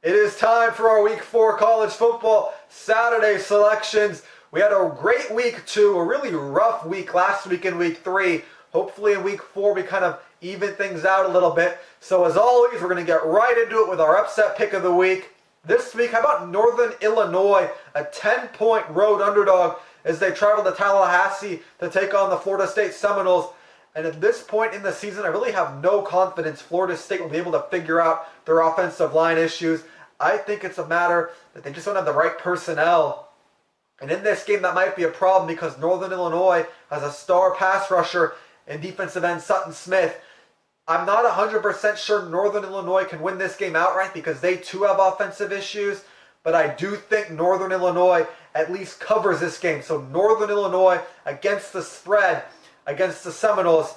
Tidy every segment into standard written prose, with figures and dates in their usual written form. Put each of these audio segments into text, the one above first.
It is time for our Week 4 college football Saturday selections. We had a great Week 2, a really rough week last week in Week 3. Hopefully in Week 4 we kind of even things out a little bit. So as always, we're going to get right into it with our upset pick of the week. This week, how about Northern Illinois, a 10-point road underdog as they travel to Tallahassee to take on the Florida State Seminoles. And at this point in the season, I really have no confidence Florida State will be able to figure out their offensive line issues. I think it's a matter that they just don't have the right personnel. And in this game, that might be a problem because Northern Illinois has a star pass rusher and defensive end Sutton Smith. I'm not 100% sure Northern Illinois can win this game outright because they too have offensive issues. But I do think Northern Illinois at least covers this game. So Northern Illinois against the spread against the Seminoles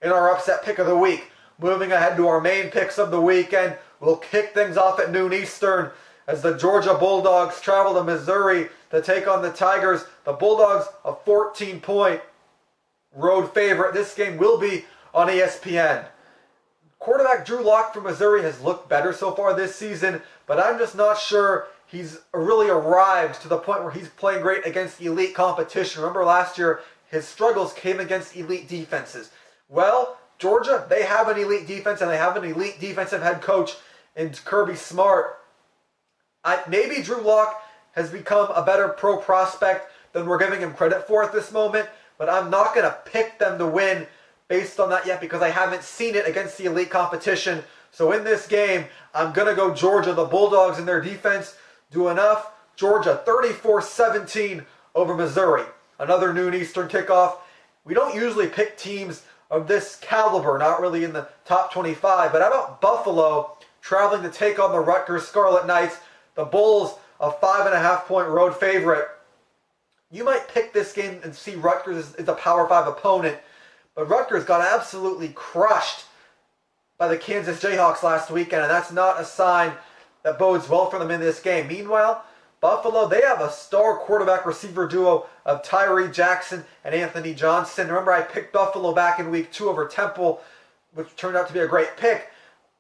in our upset pick of the week. Moving ahead to our main picks of the weekend, we'll kick things off at noon Eastern as the Georgia Bulldogs travel to Missouri to take on the Tigers. The Bulldogs, a 14-point road favorite. This game will be on ESPN. Quarterback Drew Lock from Missouri has looked better so far this season, but I'm just not sure he's really arrived to the point where he's playing great against elite competition. Remember last year, his struggles came against elite defenses. Well, Georgia, they have an elite defense and they have an elite defensive head coach in Kirby Smart. Maybe Drew Lock has become a better pro prospect than we're giving him credit for at this moment, but I'm not going to pick them to win based on that yet because I haven't seen it against the elite competition. So in this game, I'm going to go Georgia. The Bulldogs and their defense do enough. Georgia 34-17 over Missouri. Another noon Eastern kickoff. We don't usually pick teams of this caliber, not really in the top 25, but how about Buffalo traveling to take on the Rutgers Scarlet Knights? The Bulls, a 5.5-point road favorite. You might pick this game and see Rutgers as a Power 5 opponent, but Rutgers got absolutely crushed by the Kansas Jayhawks last weekend, and that's not a sign that bodes well for them in this game. Meanwhile, Buffalo, they have a star quarterback receiver duo of Tyree Jackson and Anthony Johnson. Remember, I picked Buffalo back in Week 2 over Temple, which turned out to be a great pick.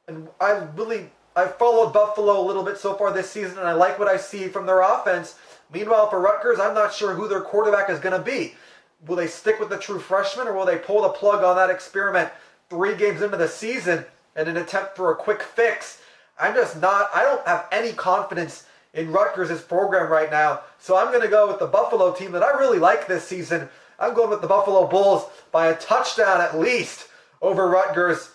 And I've followed Buffalo a little bit so far this season, and I like what I see from their offense. Meanwhile, for Rutgers, I'm not sure who their quarterback is going to be. Will they stick with the true freshman, or will they pull the plug on that experiment 3 games into the season in an attempt for a quick fix? I don't have any confidence in Rutgers' program right now. So I'm going to go with the Buffalo team that I really like this season. I'm going with the Buffalo Bulls by a touchdown at least over Rutgers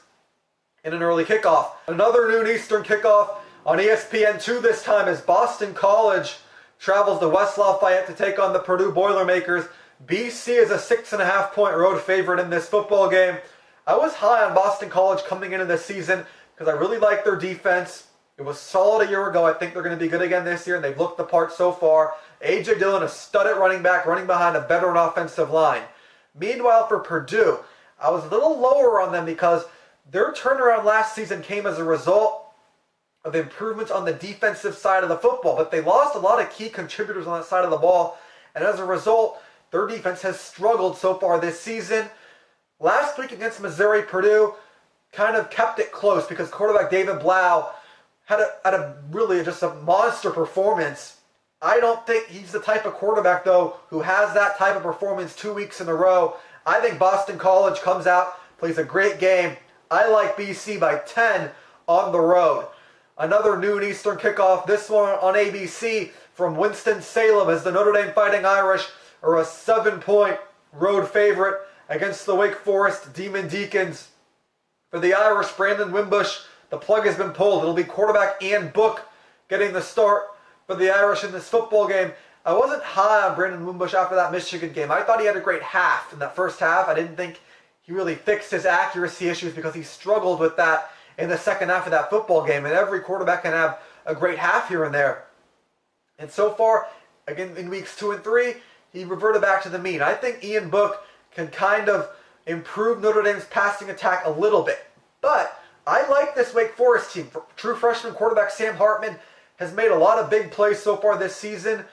in an early kickoff. Another noon Eastern kickoff on ESPN2 this time as Boston College travels to West Lafayette to take on the Purdue Boilermakers. BC is a 6.5-point road favorite in this football game. I was high on Boston College coming into this season because I really like their defense. It was solid a year ago. I think they're going to be good again this year, and they've looked the part so far. A.J. Dillon, a stud at running back, running behind a veteran offensive line. Meanwhile, for Purdue, I was a little lower on them because their turnaround last season came as a result of improvements on the defensive side of the football, but they lost a lot of key contributors on that side of the ball, and as a result, their defense has struggled so far this season. Last week against Missouri, Purdue kind of kept it close because quarterback David Blau had a really just a monster performance. I don't think he's the type of quarterback, though, who has that type of performance 2 weeks in a row. I think Boston College comes out, plays a great game. I like BC by 10 on the road. Another noon Eastern kickoff, this one on ABC from Winston-Salem as the Notre Dame Fighting Irish are a 7-point road favorite against the Wake Forest Demon Deacons. For the Irish, Brandon Wimbush, the plug has been pulled. It'll be quarterback Ian Book getting the start for the Irish in this football game. I wasn't high on Brandon Wimbush after that Michigan game. I thought he had a great half in that first half. I didn't think he really fixed his accuracy issues because he struggled with that in the second half of that football game. And every quarterback can have a great half here and there. And so far, again, in weeks 2 and 3, he reverted back to the mean. I think Ian Book can kind of improve Notre Dame's passing attack a little bit. But I like this Wake Forest team. True freshman quarterback Sam Hartman has made a lot of big plays so far this season.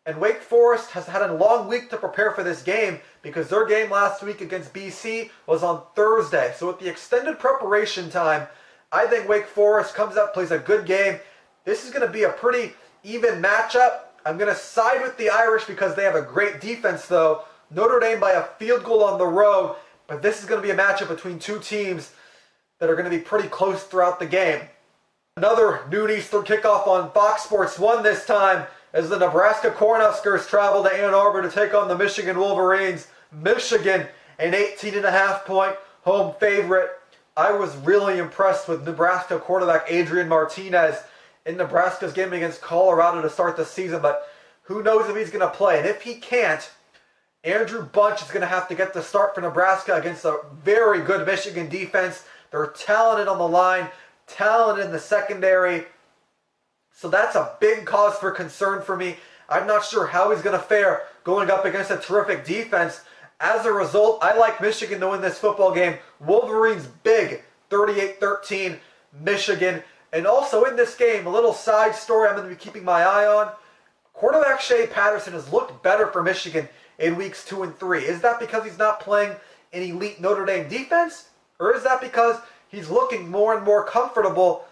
And Wake Forest has had a long week to prepare for this game because their game last week against BC was on Thursday. So with the extended preparation time, I think Wake Forest comes up, plays a good game, This is going to be a pretty even matchup. I'm going to side with the Irish because they have a great defense, though. Notre Dame by a field goal on the road, but this is going to be a matchup between two teams that are going to be pretty close throughout the game. Another noon Eastern kickoff on Fox Sports 1 this time as the Nebraska Cornhuskers travel to Ann Arbor to take on the Michigan Wolverines. Michigan, an 18.5-point home favorite. I was really impressed with Nebraska quarterback Adrian Martinez in Nebraska's game against Colorado to start the season, but who knows if he's going to play. And if he can't, Andrew Bunch is going to have to get the start for Nebraska against a very good Michigan defense. They're talented on the line, talented in the secondary. So that's a big cause for concern for me. I'm not sure how he's going to fare going up against a terrific defense. As a result, I like Michigan to win this football game. Wolverines big, 38-13, Michigan. And also in this game, a little side story I'm going to be keeping my eye on. Quarterback Shea Patterson has looked better for Michigan in weeks 2 and 3. Is that because he's not playing an elite Notre Dame defense? Or is that because he's looking more and more comfortable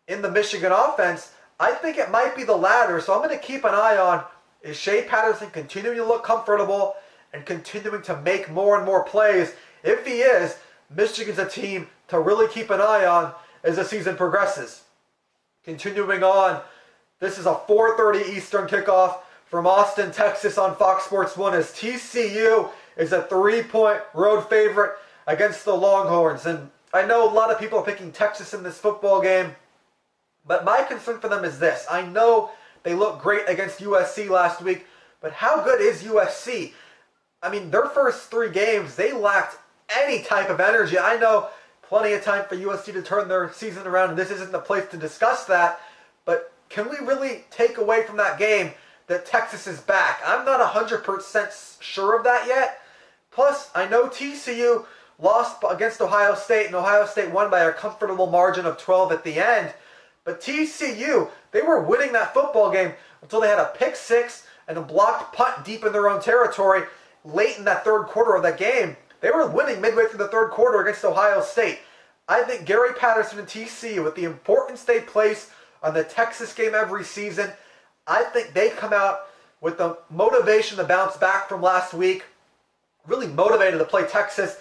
in the Michigan offense? I think it might be the latter, so I'm going to keep an eye on, is Shea Patterson continuing to look comfortable and continuing to make more and more plays? If he is, Michigan's a team to really keep an eye on as the season progresses. Continuing on, this is a 4:30 Eastern kickoff from Austin, Texas on Fox Sports 1 as TCU is a 3-point road favorite against the Longhorns. And I know a lot of people are picking Texas in this football game, but my concern for them is this. I know they looked great against USC last week, but how good is USC? I mean, their first 3 games, they lacked any type of energy. I know plenty of time for USC to turn their season around, and this isn't the place to discuss that, but can we really take away from that game that Texas is back? I'm not 100% sure of that yet. Plus, I know TCU lost against Ohio State, and Ohio State won by a comfortable margin of 12 at the end. But TCU, they were winning that football game until they had a pick 6 and a blocked punt deep in their own territory late in that third quarter of that game. They were winning midway through the third quarter against Ohio State. I think Gary Patterson and TCU, with the importance they place on the Texas game every season, I think they come out with the motivation to bounce back from last week, really motivated to play Texas.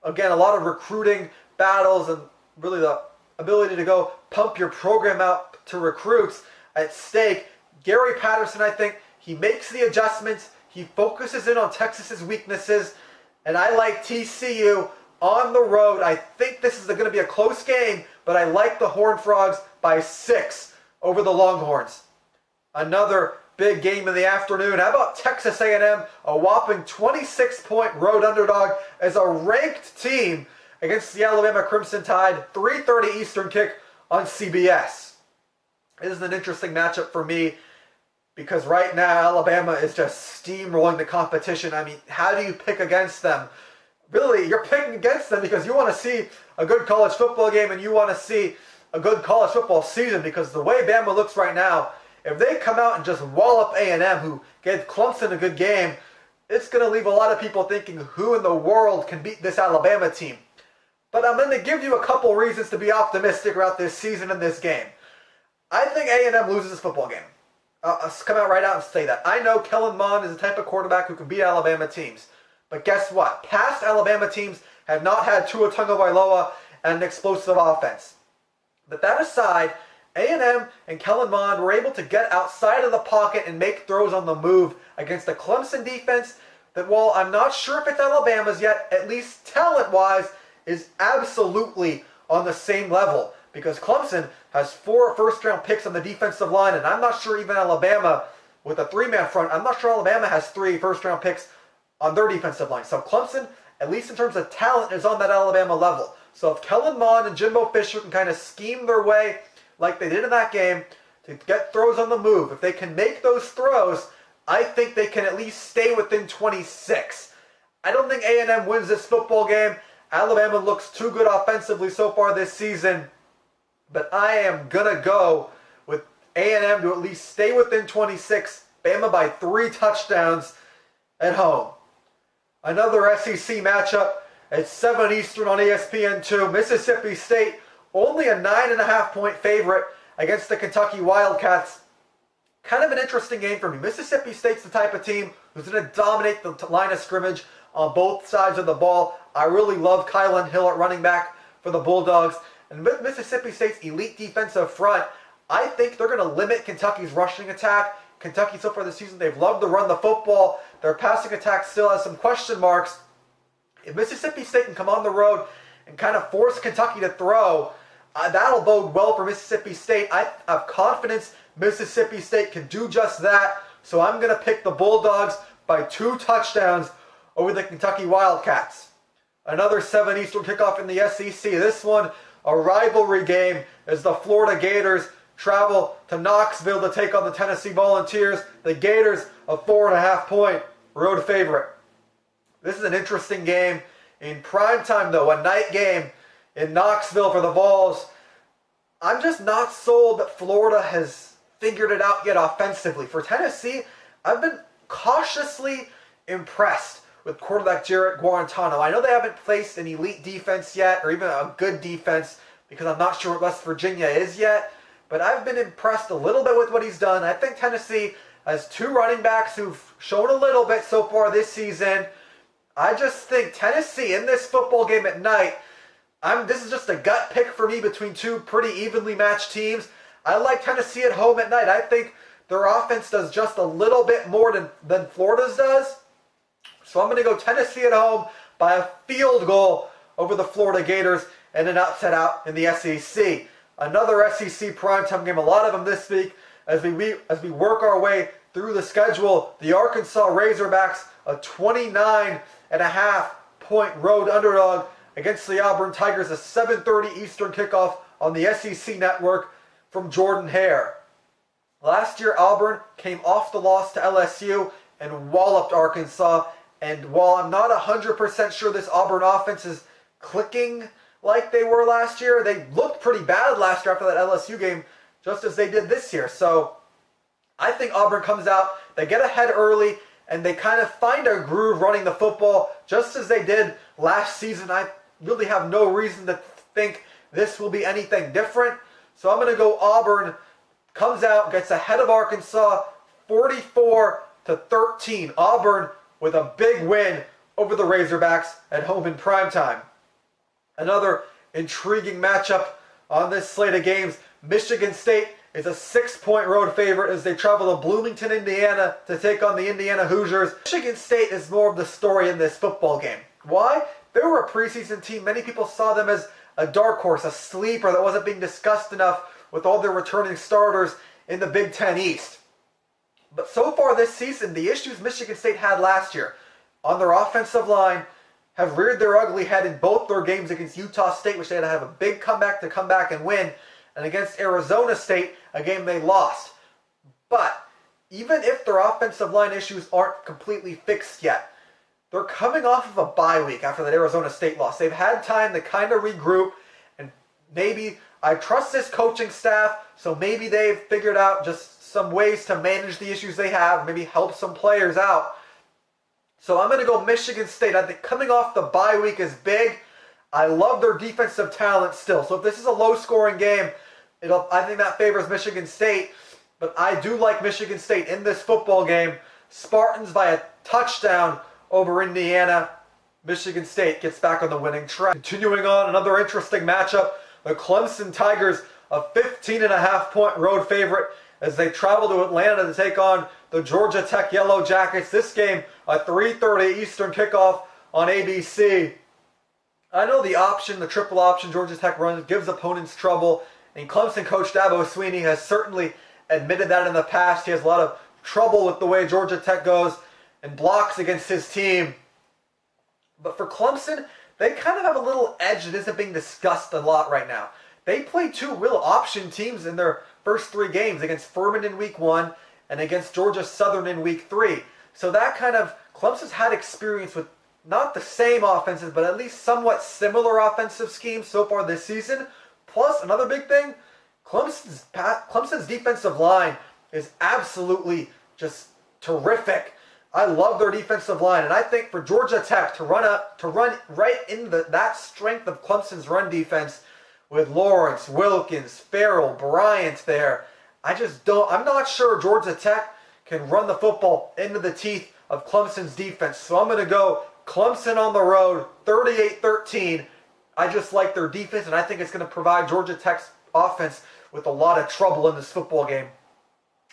Again, a lot of recruiting battles and really the ability to go pump your program out to recruits at stake. Gary Patterson, I think, he makes the adjustments. He focuses in on Texas's weaknesses. And I like TCU on the road. I think this is going to be a close game, but I like the Horned Frogs by 6 over the Longhorns. Another big game in the afternoon. How about Texas A&M, a whopping 26-point road underdog as a ranked team against the Alabama Crimson Tide, 3:30 Eastern kick on CBS. This is an interesting matchup for me because right now Alabama is just steamrolling the competition. I mean, how do you pick against them? Really, you're picking against them because you want to see a good college football game and you want to see a good college football season, because the way Bama looks right now, if they come out and just wallop A&M, who gave Clemson a good game, it's going to leave a lot of people thinking, who in the world can beat this Alabama team? But I'm going to give you a couple reasons to be optimistic about this season and this game. I think A&M loses this football game. I'll come out right out and say that. I know Kellen Mond is the type of quarterback who can beat Alabama teams. But guess what? Past Alabama teams have not had Tua Tagovailoa and an explosive offense. But that aside, A&M and Kellen Mond were able to get outside of the pocket and make throws on the move against a Clemson defense that, while I'm not sure if it's Alabama's yet, at least talent-wise, is absolutely on the same level. Because Clemson has 4 first-round picks on the defensive line, and I'm not sure even Alabama, with a 3-man front, I'm not sure Alabama has 3 first-round picks on their defensive line. So Clemson, at least in terms of talent, is on that Alabama level. So if Kellen Mond and Jimbo Fisher can kind of scheme their way like they did in that game to get throws on the move, if they can make those throws, I think they can at least stay within 26. I don't think A&M wins this football game. Alabama looks too good offensively so far this season. But I am going to go with A&M to at least stay within 26. Bama by 3 touchdowns at home. Another SEC matchup at 7 Eastern on ESPN2. Mississippi State, only a 9.5-point favorite against the Kentucky Wildcats. Kind of an interesting game for me. Mississippi State's the type of team who's going to dominate the line of scrimmage on both sides of the ball. I really love Kylan Hill at running back for the Bulldogs. And with Mississippi State's elite defensive front, I think they're going to limit Kentucky's rushing attack. Kentucky so far this season, they've loved to run the football. Their passing attack still has some question marks. If Mississippi State can come on the road and kind of force Kentucky to throw, that'll bode well for Mississippi State. I have confidence Mississippi State can do just that. So I'm going to pick the Bulldogs by 2 touchdowns over the Kentucky Wildcats. Another 7 Eastern kickoff in the SEC. This one, a rivalry game, as the Florida Gators travel to Knoxville to take on the Tennessee Volunteers. The Gators, a 4.5-point road favorite. This is an interesting game. In prime time, though, a night game in Knoxville for the Vols. I'm just not sold that Florida has figured it out yet offensively. For Tennessee, I've been cautiously impressed with quarterback Jarrett Guarantano. I know they haven't faced an elite defense yet, or even a good defense, because I'm not sure what West Virginia is yet. But I've been impressed a little bit with what he's done. I think Tennessee has 2 running backs who've shown a little bit so far this season. I just think Tennessee in this football game at night, this is just a gut pick for me between 2 pretty evenly matched teams. I like Tennessee at home at night. I think their offense does just a little bit more than Florida's does. So I'm going to go Tennessee at home by a field goal over the Florida Gators and an upset out in the SEC. Another SEC primetime game, a lot of them this week. As we work our way through the schedule, the Arkansas Razorbacks, a 29.5-point road underdog against the Auburn Tigers, a 7:30 Eastern kickoff on the SEC network from Jordan Hare. Last year, Auburn came off the loss to LSU and walloped Arkansas. And while I'm not 100% sure this Auburn offense is clicking like they were last year, they looked pretty bad last year after that LSU game, just as they did this year. So I think Auburn comes out, they get ahead early, and they kind of find a groove running the football, just as they did last season. I really have no reason to think this will be anything different. So I'm going to go Auburn, comes out, gets ahead of Arkansas, 44-13. Auburn with a big win over the Razorbacks at home in primetime. Another intriguing matchup on this slate of games. Michigan State is a 6-point road favorite as they travel to Bloomington, Indiana to take on the Indiana Hoosiers. Michigan State is more of the story in this football game. Why? They were a preseason team. Many people saw them as a dark horse, a sleeper that wasn't being discussed enough with all their returning starters in the Big Ten East. But so far this season, the issues Michigan State had last year on their offensive line have reared their ugly head in both their games against Utah State, which they had to have a big comeback to come back and win, and against Arizona State, a game they lost. But even if their offensive line issues aren't completely fixed yet, they're coming off of a bye week after that Arizona State loss. They've had time to kind of regroup, and maybe I trust this coaching staff, so maybe they've figured out just some ways to manage the issues they have, maybe help some players out. So I'm going to go Michigan State. I think coming off the bye week is big. I love their defensive talent still. So if this is a low-scoring game, I think that favors Michigan State. But I do like Michigan State in this football game. Spartans by a touchdown over Indiana. Michigan State gets back on the winning track. Continuing on, another interesting matchup. The Clemson Tigers, a 15.5-point road favorite as they travel to Atlanta to take on the Georgia Tech Yellow Jackets. This game, a 3:30 Eastern kickoff on ABC. I know the triple option Georgia Tech runs gives opponents trouble, and Clemson coach Dabo Swinney has certainly admitted that in the past. He has a lot of trouble with the way Georgia Tech goes and blocks against his team. But for Clemson, they kind of have a little edge that isn't being discussed a lot right now. They played 2 real option teams in their first 3 games, against Furman in week 1 and against Georgia Southern in week 3. So that kind of, Clemson's had experience with not the same offenses, but at least somewhat similar offensive schemes so far this season. Plus, another big thing, Clemson's defensive line is absolutely just terrific. I love their defensive line, and I think for Georgia Tech to run right into that strength of Clemson's run defense with Lawrence, Wilkins, Farrell, Bryant there. I'm not sure Georgia Tech can run the football into the teeth of Clemson's defense. So I'm going to go Clemson on the road, 38-13. I just like their defense, and I think it's going to provide Georgia Tech's offense with a lot of trouble in this football game.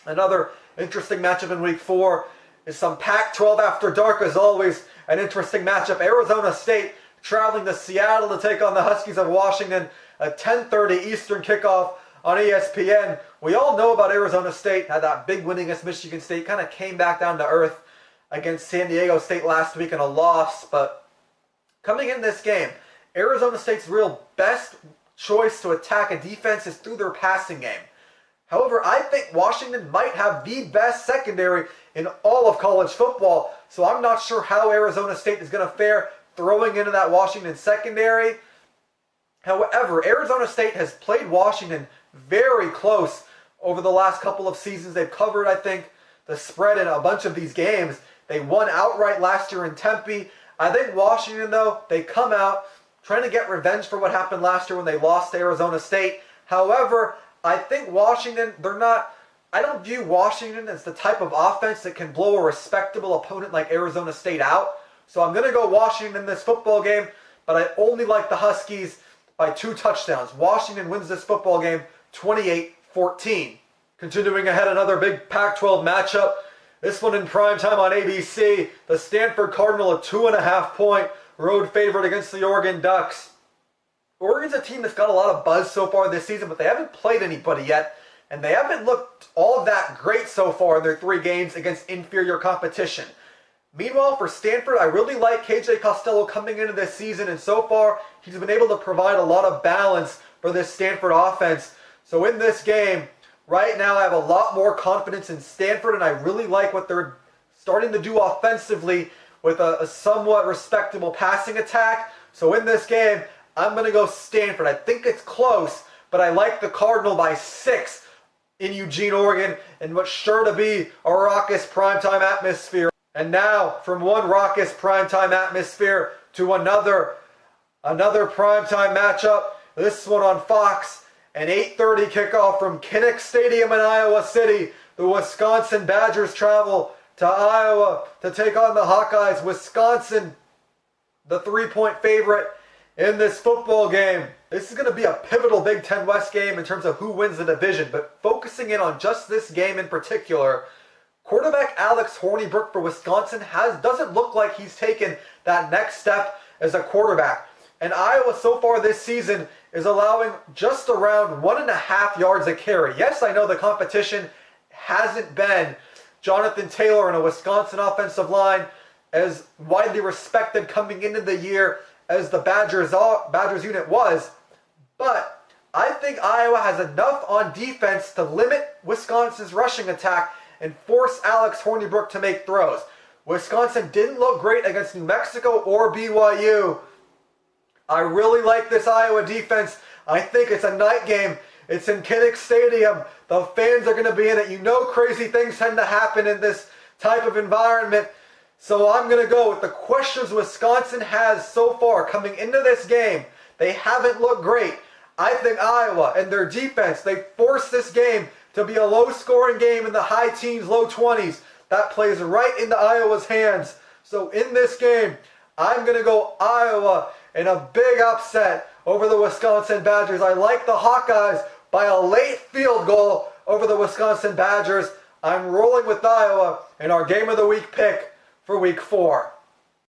Another interesting matchup in week 4 is some Pac-12 after dark, as always. An interesting matchup. Arizona State traveling to Seattle to take on the Huskies of Washington. A 10:30 Eastern kickoff on ESPN. We all know about Arizona State. Had that big win against Michigan State. Kind of came back down to earth against San Diego State last week in a loss. But coming in this game, Arizona State's real best choice to attack a defense is through their passing game. However, I think Washington might have the best secondary in all of college football, so I'm not sure how Arizona State is going to fare throwing into that Washington secondary. However, Arizona State has played Washington very close over the last couple of seasons. They've covered, I think, the spread in a bunch of these games. They won outright last year in Tempe. I think Washington, though, they come out trying to get revenge for what happened last year when they lost to Arizona State. However, I think Washington, I don't view Washington as the type of offense that can blow a respectable opponent like Arizona State out. So I'm going to go Washington in this football game, but I only like the Huskies by 2 touchdowns. Washington wins this football game 28-14. Continuing ahead, another big Pac-12 matchup. This one in primetime on ABC. The Stanford Cardinal, a 2.5-point road favorite against the Oregon Ducks. Oregon's a team that's got a lot of buzz so far this season, but they haven't played anybody yet, and they haven't looked all that great so far in their 3 games against inferior competition. Meanwhile, for Stanford, I really like KJ Costello coming into this season, and so far, he's been able to provide a lot of balance for this Stanford offense. So in this game, right now, I have a lot more confidence in Stanford, and I really like what they're starting to do offensively with a somewhat respectable passing attack. So in this game, I'm going to go Stanford. I think it's close, but I like the Cardinal by 6 in Eugene, Oregon, in what's sure to be a raucous primetime atmosphere. And now, from one raucous primetime atmosphere to another primetime matchup, this one on Fox, an 8:30 kickoff from Kinnick Stadium in Iowa City. The Wisconsin Badgers travel to Iowa to take on the Hawkeyes. Wisconsin, the 3-point favorite in this football game. This is going to be a pivotal Big Ten West game in terms of who wins the division, but focusing in on just this game in particular, quarterback Alex Hornibrook for Wisconsin doesn't look like he's taken that next step as a quarterback. And Iowa so far this season is allowing just around 1.5 yards a carry. Yes, I know the competition hasn't been Jonathan Taylor and a Wisconsin offensive line as widely respected coming into the year as the Badgers unit was, but I think Iowa has enough on defense to limit Wisconsin's rushing attack and force Alex Hornibrook to make throws. Wisconsin didn't look great against New Mexico or BYU. I really like this Iowa defense. I think it's a night game. It's in Kinnick Stadium. The fans are going to be in it. You know crazy things tend to happen in this type of environment. So I'm going to go with the questions Wisconsin has so far coming into this game. They haven't looked great. I think Iowa and their defense, they force this game to be a low-scoring game in the high teens, low 20s. That plays right into Iowa's hands. So in this game, I'm going to go Iowa in a big upset over the Wisconsin Badgers. I like the Hawkeyes by a late field goal over the Wisconsin Badgers. I'm rolling with Iowa in our Game of the Week pick for Week 4.